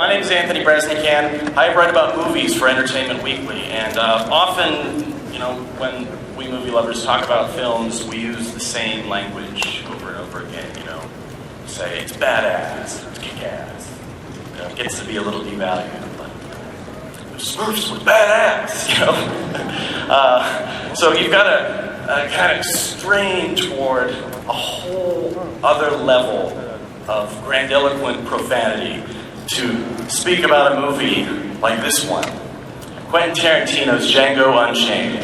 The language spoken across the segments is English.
My name is Anthony Bresnikan. I write about movies for Entertainment Weekly, and often, when we movie lovers talk about films, we use the same language over and over again. Say it's badass, it's kick-ass. It gets to be a little devalued. Smurfs was badass, so you've got to kind of strain toward a whole other level of grandiloquent profanity to speak about a movie like this one, Quentin Tarantino's Django Unchained.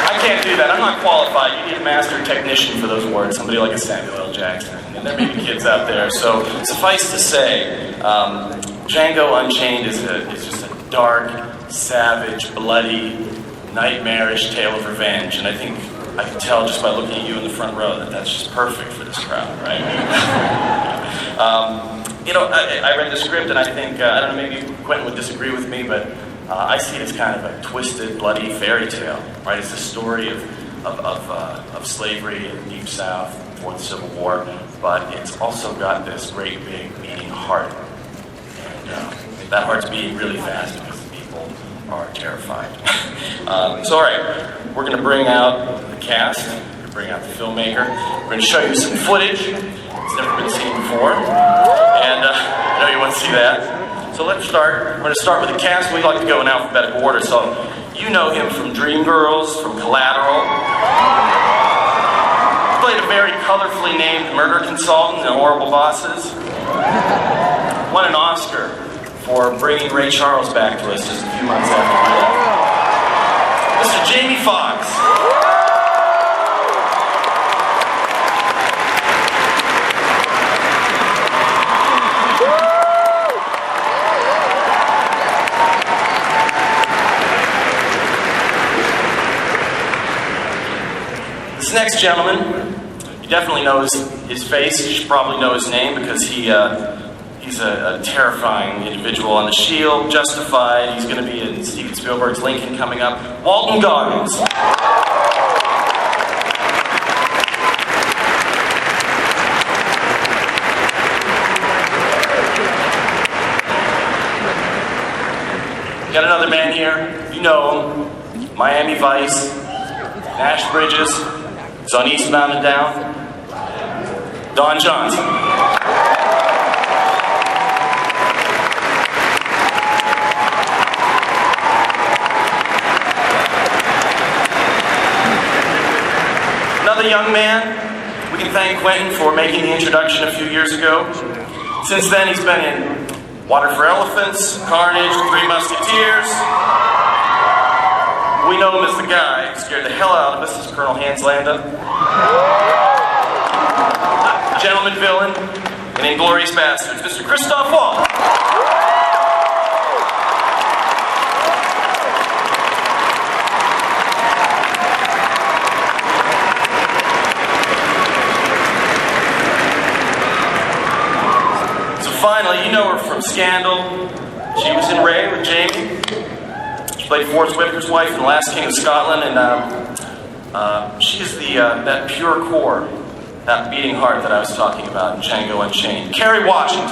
I can't do that. I'm not qualified. You need a master technician for those words, somebody like a Samuel L. Jackson. And there may be kids out there. So suffice to say, Django Unchained is just a dark, savage, bloody, nightmarish tale of revenge. And I think I can tell just by looking at you in the front row that that's just perfect for this crowd, right? I read the script and I think, I don't know, maybe Quentin would disagree with me, but I see it as kind of a twisted, bloody fairy tale, right? It's the story of slavery in the Deep South before the Civil War, but it's also got this great, big, beating heart. And that heart's beating really fast because the people are terrified. So, all right, we're going to bring out the cast, we're going to bring out the filmmaker, we're going to show you some footage. It's never been seen before, and I know you want to see that. So let's start. We're going to start with the cast. We like to go in alphabetical order, so you know him from Dreamgirls, from Collateral. He played a very colorfully named murder consultant in Horrible Bosses. Won an Oscar for bringing Ray Charles back to us just a few months after my death. Mr. Jamie Foxx. This next gentleman, you definitely know his face. You should probably know his name because he's a terrifying individual on The Shield, Justified. He's going to be in Steven Spielberg's Lincoln coming up. Walton Goggins. Got another man here. You know him. Miami Vice. Nash Bridges. He's on Eastbound and Down. Don Johnson. Another young man. We can thank Quentin for making the introduction a few years ago. Since then, he's been in Water for Elephants, Carnage, Three Musketeers. We know him as the guy who scared the hell out of us as Colonel Hans Landa. Gentleman villain in Inglourious Bastards, Mr. Christoph Waltz. So finally, you know her from Scandal. She was in Ray with Jamie. Played Forrest Whitaker's wife in The Last King of Scotland, and she's that pure core, that beating heart that I was talking about in Django Unchained. Kerry Washington.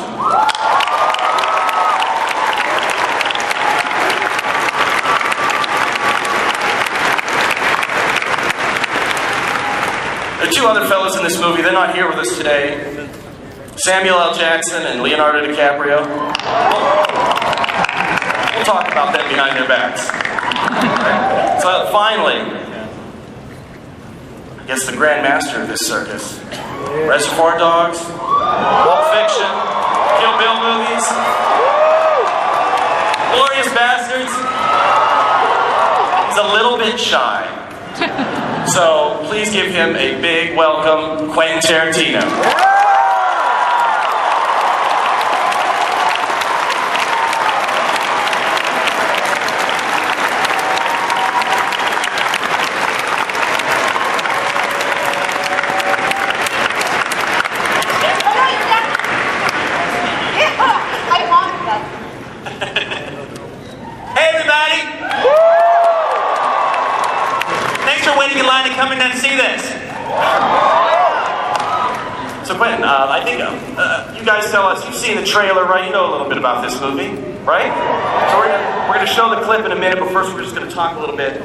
There are two other fellows in this movie. They're not here with us today. Samuel L. Jackson and Leonardo DiCaprio. We'll talk about them behind their backs. Right. So finally, I guess the grand master of this circus. Reservoir Dogs, Pulp Fiction, Kill Bill movies, Glorious Bastards. He's a little bit shy. So please give him a big welcome, Quentin Tarantino. Coming down to see this. So Quentin, I think you guys tell us, you've seen the trailer, right? You know a little bit about this movie, right? So we're going to show the clip in a minute, but first we're just going to talk a little bit.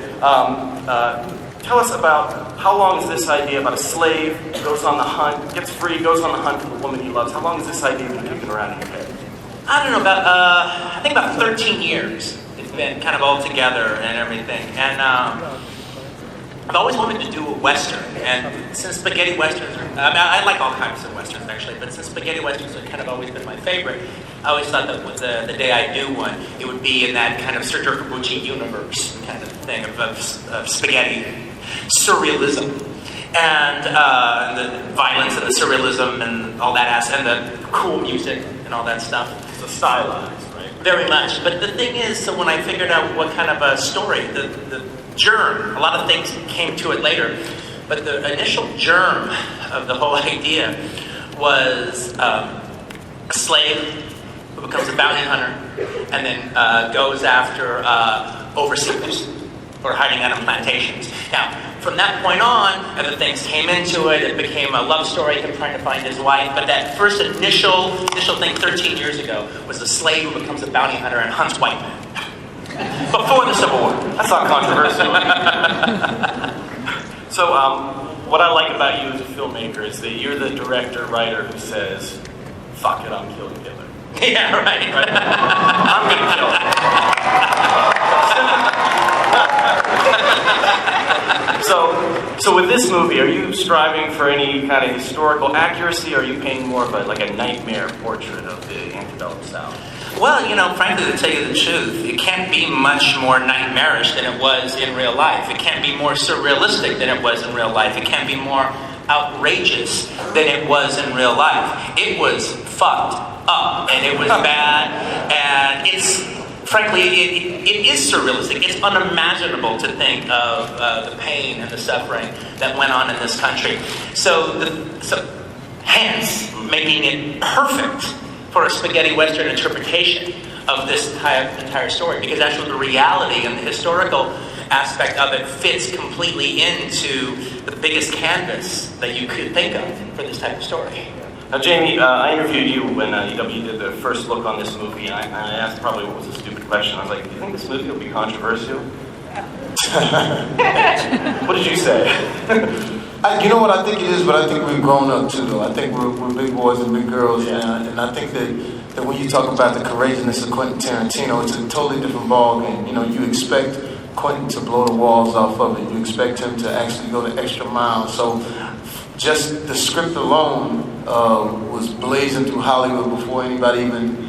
Tell us about how long is this idea about a slave goes on the hunt, gets free, goes on the hunt for the woman he loves. How long has this idea been kicking around in your head? I don't know, I think about 13 years. It's been kind of all together and everything. And I've always wanted to do a Western. And since spaghetti Westerns, I like all kinds of Westerns actually, but since spaghetti Westerns have kind of always been my favorite, I always thought that with the day I do one, it would be in that kind of Sergio Corbucci universe kind of thing of spaghetti surrealism. And the violence and the surrealism and all that and the cool music and all that stuff. So stylized, right? Very much. But the thing is, so when I figured out what kind of a story, the germ, a lot of things came to it later, but the initial germ of the whole idea was a slave who becomes a bounty hunter and then goes after overseers who are hiding out on plantations. Now, from that point on, other things came into it. It became a love story, him trying to find his wife. But that first initial thing 13 years ago was a slave who becomes a bounty hunter and hunts white men. Before the Civil War. That's not controversial. So, what I like about you as a filmmaker is that you're the director, writer who says, fuck it, I'm killing Hitler. Yeah, right. I'm going to kill him. So with this movie, are you striving for any kind of historical accuracy, or are you painting more of a nightmare portrait of the antebellum South? Well, frankly, to tell you the truth, it can't be much more nightmarish than it was in real life. It can't be more surrealistic than it was in real life. It can't be more outrageous than it was in real life. It was fucked up, and it was bad, and it's, frankly, it is surrealistic. It's unimaginable to think of the pain and the suffering that went on in this country. So hence, making it perfect for a spaghetti Western interpretation of this entire story, because actually the reality and the historical aspect of it fits completely into the biggest canvas that you could think of for this type of story. Now, Jamie, I interviewed you when UW did the first look on this movie, and I asked probably what was a stupid question. I was like, do you think this movie will be controversial? What did you say? You know what, I think it is, but I think we've grown up too, though. I think we're big boys and big girls, yeah. And I think that when you talk about the courageousness of Quentin Tarantino, it's a totally different ballgame. You expect Quentin to blow the walls off of it. You expect him to actually go the extra mile. So just the script alone was blazing through Hollywood before anybody even,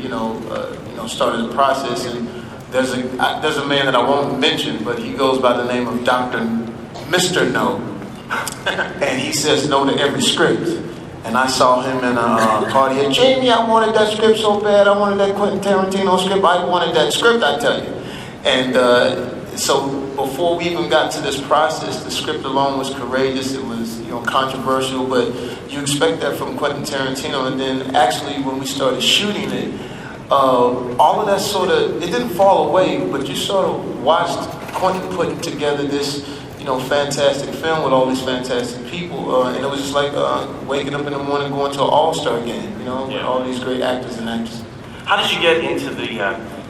started the process. And there's a man that I won't mention, but he goes by the name of Mr. No. And he says no to every script. And I saw him in a party at Jamie, I wanted that script so bad. I wanted that Quentin Tarantino script. I wanted that script, I tell you. And so before we even got to this process, the script alone was courageous. It was, controversial, but you expect that from Quentin Tarantino. And then actually when we started shooting it, all of that it didn't fall away, but you sort of watched Quentin putting together this fantastic film with all these fantastic people, and it was just like waking up in the morning going to an all-star game, with all these great actors and actresses. How did you get into the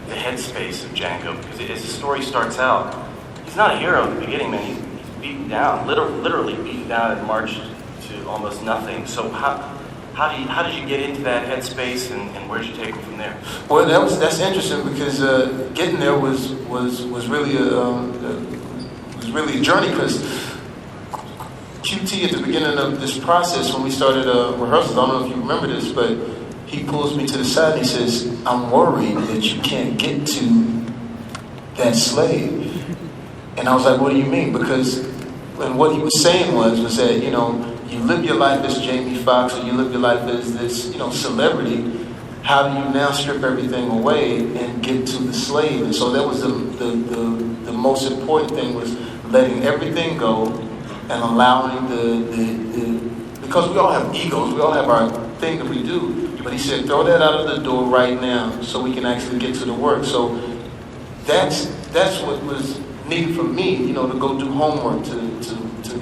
headspace of Django? Because as the story starts out, he's not a hero in the beginning, man. He's beaten down, literally beaten down and marched to almost nothing. So how did you get into that headspace, and where did you take him from there? Well, that's interesting, because getting there was really a journey, because QT at the beginning of this process, when we started rehearsals, I don't know if you remember this, but he pulls me to the side and he says, I'm worried that you can't get to that slave. And I was like, what do you mean? And what he was saying was that, you live your life as Jamie Foxx, or you live your life as this, celebrity. How do you now strip everything away and get to the slave? And so that was the most important thing, was letting everything go and allowing because we all have egos, we all have our thing that we do. But he said, throw that out of the door right now so we can actually get to the work. So that's what was needed for me, to go do homework, to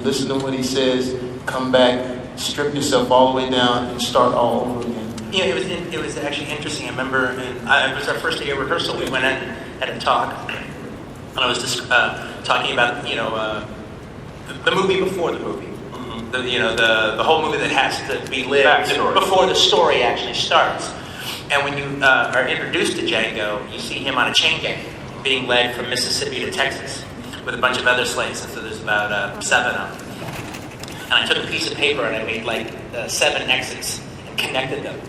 listen to what he says, come back strip yourself all the way down and start all over again? Yeah, it was actually interesting. I remember it was our first day of rehearsal. We went in, had a talk, and I was just talking about the movie before the movie. The whole movie that has to be lived before the story actually starts. And when you are introduced to Django, you see him on a chain gang being led from Mississippi to Texas with a bunch of other slaves. And so there's about 7 of them. And I took a piece of paper and I made like 7 X's and connected them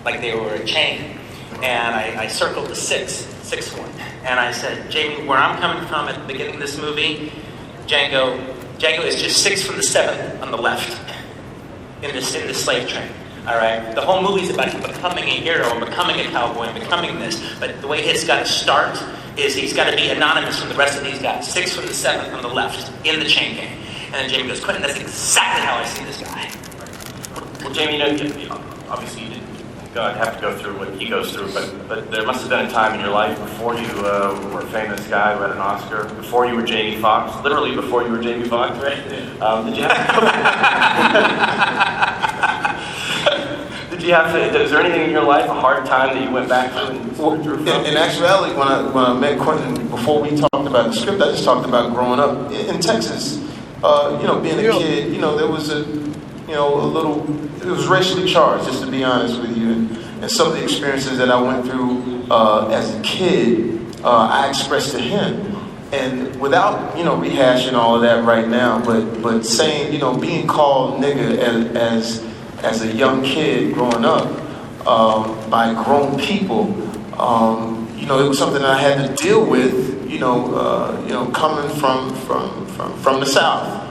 like they were a chain. And I circled the sixth one. And I said, Jamie, where I'm coming from at the beginning of this movie, Django is just 6 from the 7th on the left in the slave train. All right? The whole movie's about him becoming a hero and becoming a cowboy and becoming this. But the way it's got to start is he's got to be anonymous from the rest of these guys. 6 from the 7th on the left in the chain gang. And then Jamie goes, Quentin, that's exactly how I see this guy. Well, Jamie, obviously you didn't have to go through what he goes through, but there must have been a time in your life before you were a famous guy who had an Oscar, before you were Jamie Foxx, literally before you were Jamie Foxx, right? Did you have to, is there anything in your life, a hard time that you went back to and through from? In actuality, when I met Quentin, before we talked about the script, I just talked about growing up in Texas. Being a kid, there was it was racially charged, just to be honest with you. And some of the experiences that I went through as a kid, I expressed to him. And without, rehashing all of that right now, but saying, being called nigga as a young kid growing up by grown people, it was something that I had to deal with, coming from the South.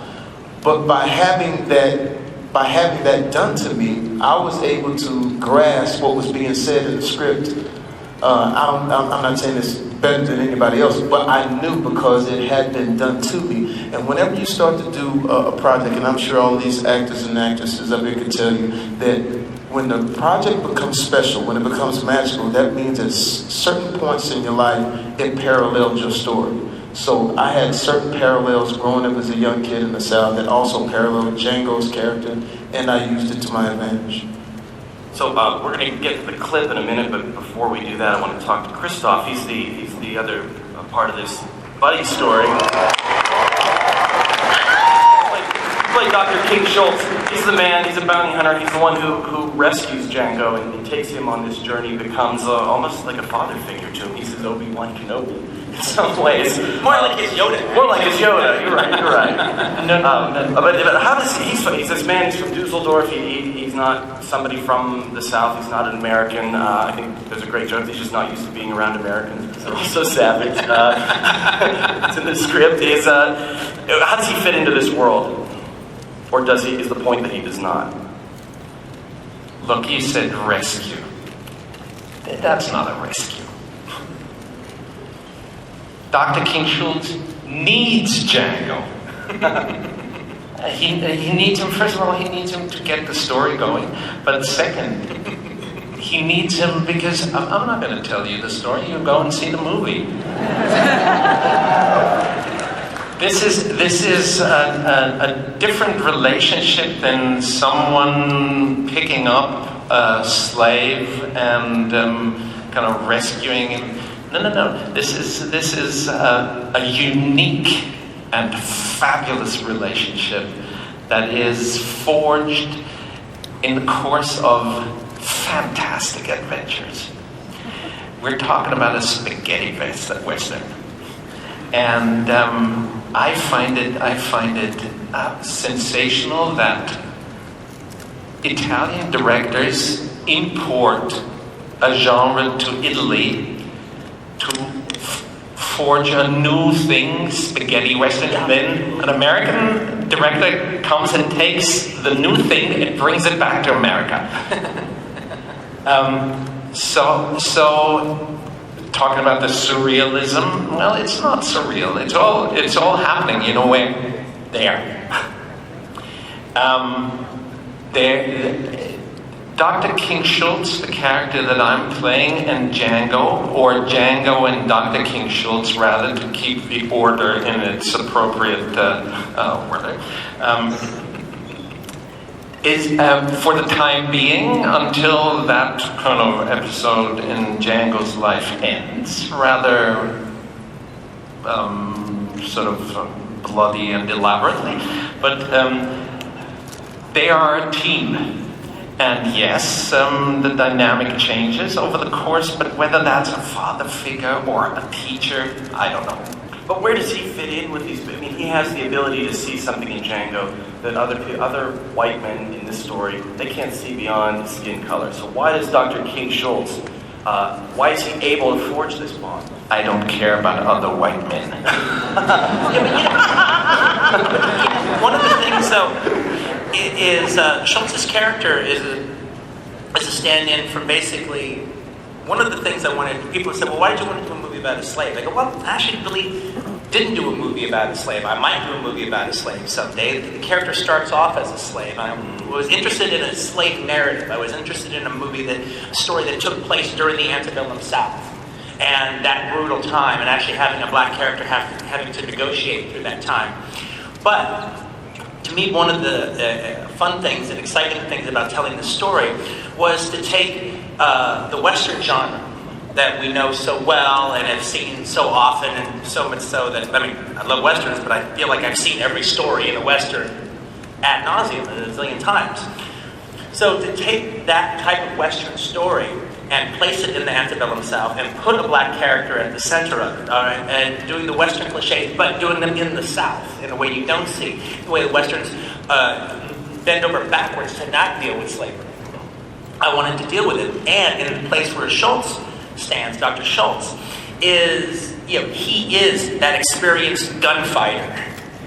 But by having that done to me, I was able to grasp what was being said in the script. I'm not saying it's better than anybody else, but I knew because it had been done to me. And whenever you start to do a project, and I'm sure all these actors and actresses up here can tell you that when the project becomes special, when it becomes magical, that means at certain points in your life, it parallels your story. So I had certain parallels growing up as a young kid in the South that also paralleled Django's character, and I used it to my advantage. So we're going to get to the clip in a minute, but before we do that, I want to talk to Christoph. He's the other part of this buddy story. He played Dr. King Schultz. He's the man, he's a bounty hunter, he's the one who rescues Django and takes him on this journey, becomes almost like a father figure to him. He's his Obi-Wan Kenobi. In some ways. More like his Yoda. More like his Yoda. You're right. But how does he's this man? He's from Dusseldorf. He's not somebody from the South. He's not an American. I think there's a great joke. He's just not used to being around Americans. He's so savage. It's in the script. How does he fit into this world? Or does he? Is the point that he does not? Look, you said rescue. That's not a rescue. Dr. King Schultz needs Django. He needs him, first of all, he needs him to get the story going. But second, he needs him because, I'm not going to tell you the story, you go and see the movie. This is a different relationship than someone picking up a slave and kind of rescuing him. No. This is a unique and fabulous relationship that is forged in the course of fantastic adventures. We're talking about a spaghetti western, and I find it sensational that Italian directors import a genre to Italy to forge a new thing, spaghetti western, and then an American director comes and takes the new thing and brings it back to America. So talking about the surrealism, well, it's not surreal. It's all happening. Dr. King Schultz, the character that I'm playing, and Django, or Django and Dr. King Schultz, rather, to keep the order in its appropriate order. is for the time being, until that kind of episode in Django's life ends, rather sort of bloody and elaborately, but they are a team. And yes, the dynamic changes over the course, but whether that's a father figure or a teacher, I don't know. But where does he fit in with these? I mean, he has the ability to see something in Django that other white men in this story, they can't see beyond skin color. So why does Dr. King Schultz, why is he able to forge this bond? I don't care about other white men. One of the things, though, is Schultz's character is a stand-in for basically one of the things I wanted. People said, "Well, why did you want to do a movie about a slave?" I go, "Well, I actually really didn't do a movie about a slave. I might do a movie about a slave someday." The character starts off as a slave. I was interested in a slave narrative. I was interested in a story that took place during the antebellum South and that brutal time, and actually having a black character having to negotiate through that time. But to me, one of the fun things and exciting things about telling the story was to take the Western genre that we know so well and have seen so often, and so much so that, I mean, I love Westerns, but I feel like I've seen every story in a Western ad nauseum a zillion times. So to take that type of Western story and place it in the antebellum South and put a black character at the center of it, all right, and doing the Western cliches, but doing them in the South in a way you don't see, the way the Westerns bend over backwards to not deal with slavery. I wanted to deal with it, and in the place where Schultz stands, Dr. Schultz, is, he is that experienced gunfighter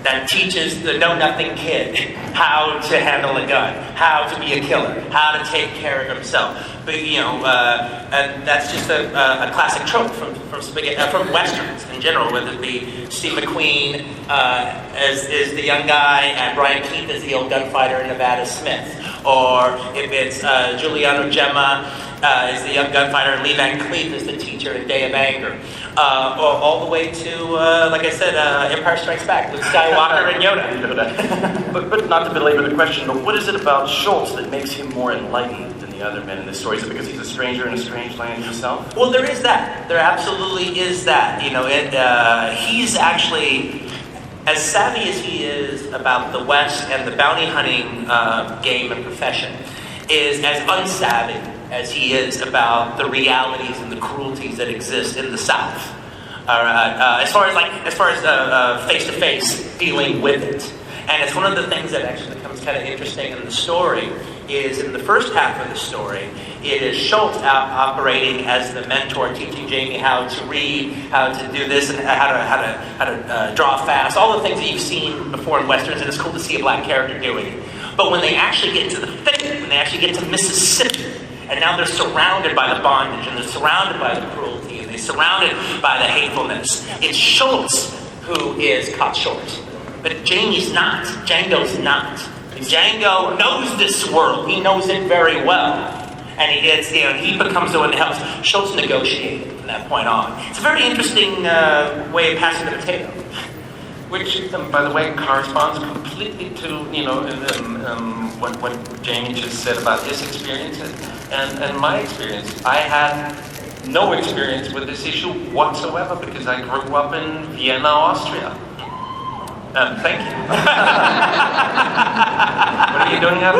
that teaches the know-nothing kid how to handle a gun, how to be a killer, how to take care of himself. But, and that's just a classic trope from Westerns in general, whether it be Steve McQueen as the young guy and Brian Keith as the old gunfighter in Nevada Smith, or if it's Giuliano Gemma as the young gunfighter and Lee Van Cleef as the teacher in Day of Anger, all the way to, like I said, Empire Strikes Back, Luke Skywalker and Yoda. But not to belabor the question, but what is it about Schultz that makes him more enlightened than the other men in this story? Is it because he's a stranger in a strange land himself? Well, there is that. There absolutely is that. He's actually, as savvy as he is about the West and the bounty hunting game and profession, is as unsavvy as he is about the realities and the cruelties that exist in the South. As far as face-to-face dealing with it. And it's one of the things that actually becomes kind of interesting in the story is in the first half of the story, it is Schultz operating as the mentor, teaching Jamie how to read, how to do this, and how to draw fast, all the things that you've seen before in Westerns, and it's cool to see a black character doing it. But when they actually get into the thick of it, when they actually get to Mississippi, and now they're surrounded by the bondage, and they're surrounded by the cruelty, and they're surrounded by the hatefulness, it's Schultz who is caught short. But Jamie's not. Django's not. Django knows this world. He knows it very well. And he becomes the one that helps Schultz negotiate from that point on. It's a very interesting way of passing the potato. Which, by the way, corresponds completely to what Jamie just said about his experiences and my experience. I had no experience with this issue whatsoever because I grew up in Vienna, Austria. Thank you. What are you doing out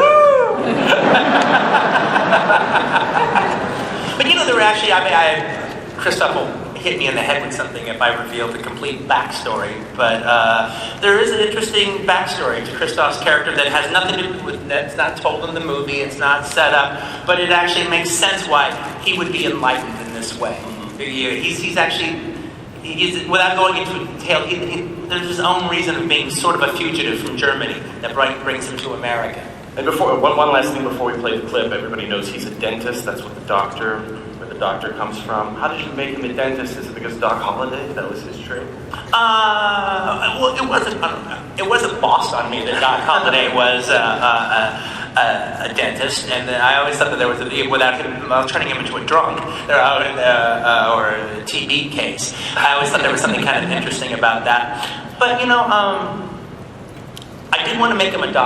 But there were actually, Christoph will hit me in the head with something if I reveal the complete backstory. But there is an interesting backstory to Christoph's character that has nothing to do with, that's not told in the movie, it's not set up, but it actually makes sense why he would be enlightened in this way. He's actually, without going into detail, there's his own reason of being sort of a fugitive from Germany that brings him to America. And one last thing before we play the clip, everybody knows he's a dentist. That's what the doctor comes from. How did you make him a dentist? Is it because Doc Holliday? That was his trick? Well, it wasn't lost on me that Doc Holliday was a dentist, and I always thought that there was without him turning him into a drunk or a TB case. I always thought there was something kind of interesting about that. But I did want to make him a doctor.